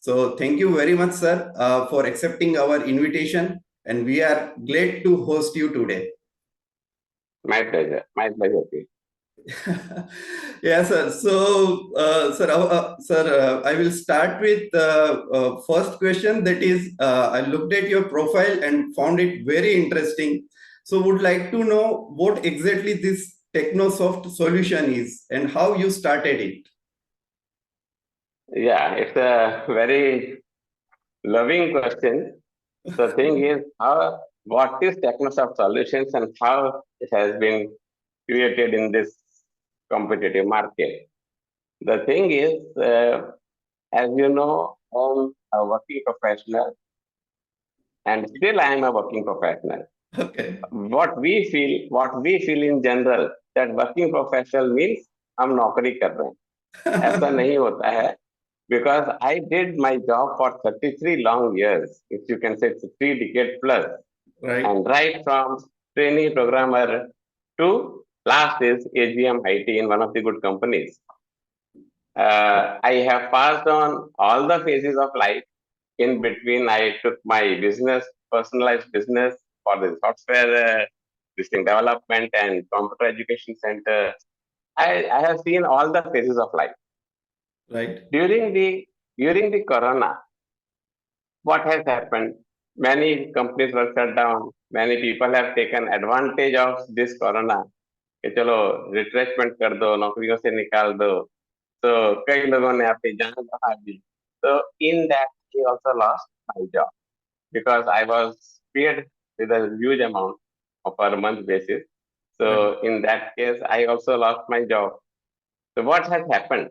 So thank you very much, sir, for accepting our invitation, and we are glad to host you today. My pleasure. My pleasure. P. Yeah, sir. So, sir, I will start with the first question. That is, I looked at your profile and found it very interesting. So, would like to know what exactly this Techknowsoft solution is and how you started it. Yeah, it's a very loving question. The thing is, what is Techknowsoft Solutions and how it has been created in this competitive market? The thing is, as you know, I'm a working professional and still I am a working professional. Okay. what we feel in general that working professional means हम नौकरी कर रहे हैं. ऐसा नहीं होता है. Because I did my job for 33 long years, if you can say it's 3 decades plus, Right. and right from trainee programmer to last is AGM IT in one of the good companies. I have passed on all the phases of life. In between, I took my business, personalized business for the software this thing development and computer education center. I have seen all the phases of life. Right. During the corona, what has happened? Many companies were shut down. Many people have taken advantage of this corona. कि चलो retrenchment कर दो, नौकरियों से निकाल दो. तो कई लोगों ने अपनी जान गंवा दी. So in that, he also lost my job because I was paid with a huge amount of per month basis. So Right. in that case, I also lost my job. So what has happened?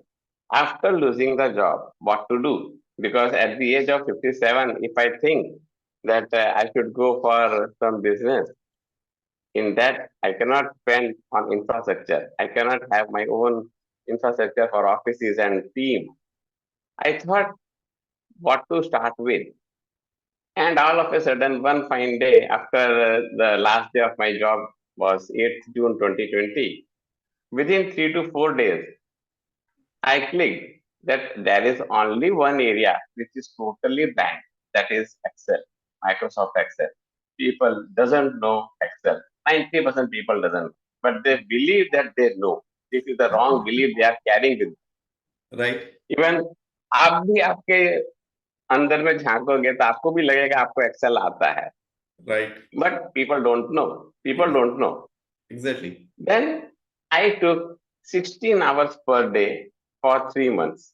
After losing the job, what to do? Because at the age of 57, if I think that I should go for some business, in that I cannot spend on infrastructure. I cannot have my own infrastructure for offices and team. I thought what to start with. And all of a sudden, one fine day after the last day of my job was 8th June 2020, within 3 to 4 days, I clicked that there is only one area which is totally banned, that is Excel, Microsoft Excel. People doesn't know Excel. 90% people doesn't, but they believe that they know. This is the wrong belief they are carrying with. Right. Even आप भी आपके अंदर में झांकोगे तो आपको भी लगेगा आपको एक्सेल आता है. Right. But people don't know. People don't know. Exactly. Then I took 16 hours per day for 3 months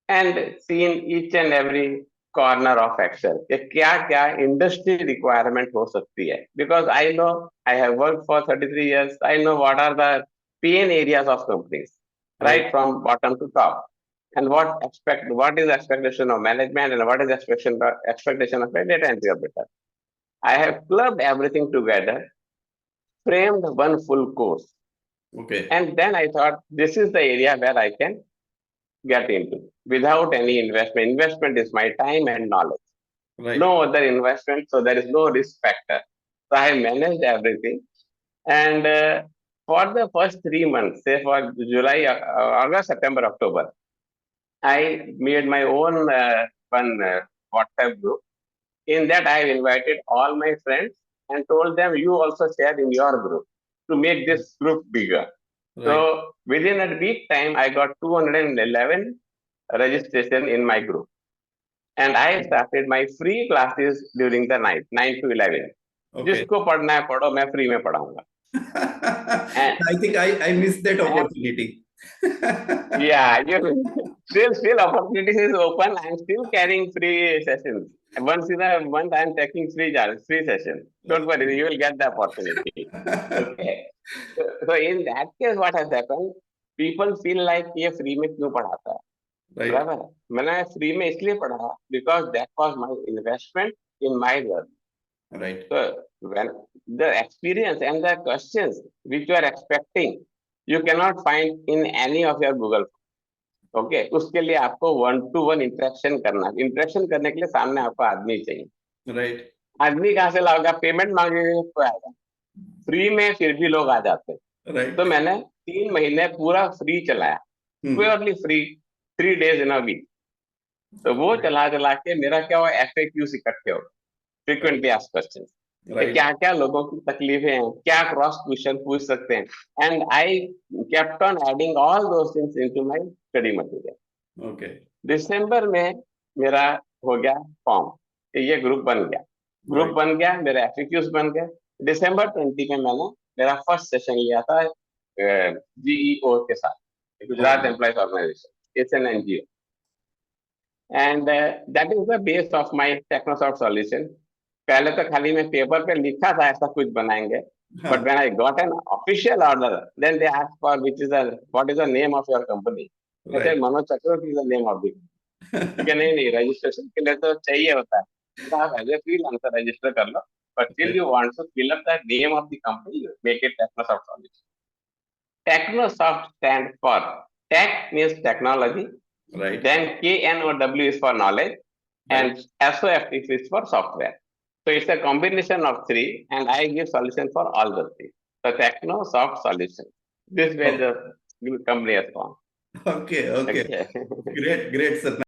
and seen each and every corner of Excel. कि क्या क्या industry requirement हो सकती है. Because I know I have worked for 33 years. I know what are the pain areas of companies, right from bottom to top. And what is expectation of management and what is expectation of a data entry operator. I have clubbed everything together, framed one full course. Okay. And then I thought this is the area where I can get into without any investment. Investment is my time and knowledge. Right. No other investment, so there is no risk factor. So I managed everything. And for the first 3 months, say for July, August, September, October, I made my own one WhatsApp group. In that, I have invited all my friends and told them you also share in your group to make this group bigger. Right. So within a week time, I got 211 registration in my group. And I started my free classes during the night, 9 to 11. Okay. जिसको पढ़ना है पढ़ो, मैं free में पढ़ाऊंगा. I think I missed that opportunity. Yeah, still opportunities is open. I'm still carrying free sessions. Once in a month, I'm taking free session. Don't worry, you will get the opportunity. Okay. So in that case, what has happened? People feel like ये free में क्यों पढ़ाता है? Right. बराबर है. मैंने free में इसलिए पढ़ा because that was my investment in my learning. Right. So when the experience and the questions which you are expecting, you cannot find in any of your Google. Okay उसके लिए आपको 1-to-1 interaction करना. Interaction करने के लिए सामने आपको आदमी चाहिए. राइट. आदमी कहाँ से लाओगे? पेमेंट मांगेंगे तो आएगा. फ्री में फिर भी लोग आ जाते हैं. राइट. तो मैंने 3 महीने पूरा फ्री चलाया. Purely free, 3 days in a week. तो वो चला चला के मेरा क्या हुआ, FAQs इकट्ठे हो, फ्रीक्वेंटली आस्क्ड क्वेश्चन, right. क्या क्या लोगों की तकलीफें हैं, क्या क्रॉस क्वेश्चन पूछ सकते हैं, and I kept on adding all those things into my study material. Okay. दिसंबर में मेरा हो गया फॉर्म, ये ग्रुप बन गया, Right. मेरे एफएक्यूज बन गए। दिसंबर 20 में मैंने मेरा फर्स्ट सेशन लिया था जीईओ के साथ, Gujarat Okay. Employees organisation, it's an NGO, and that is the base of my Technosoft solution. पहले तो खाली मैं पेपर पे लिखा था ऐसा कुछ बनाएंगे, but Huh. When I got an official order, then they ask for what is the name of your company. I said Right. Manoj Chakravarty is the name of the, ठीक है, नहीं नहीं रजिस्ट्रेशन के लिए तो चाहिए होता है, तो आप एज ए फ्रीलांसर रजिस्टर कर लो, but still Right. You want to fill up the name of the company, make it Technosoft solution. Technosoft stands for Tech means technology, Right. then KNOW is for knowledge, Right. and SOFT is for software. So it's a combination of three, and I give solution for all the three. So Technosoft solution. This way Oh, the company has gone. okay. Okay. Okay. Great. Great, sir.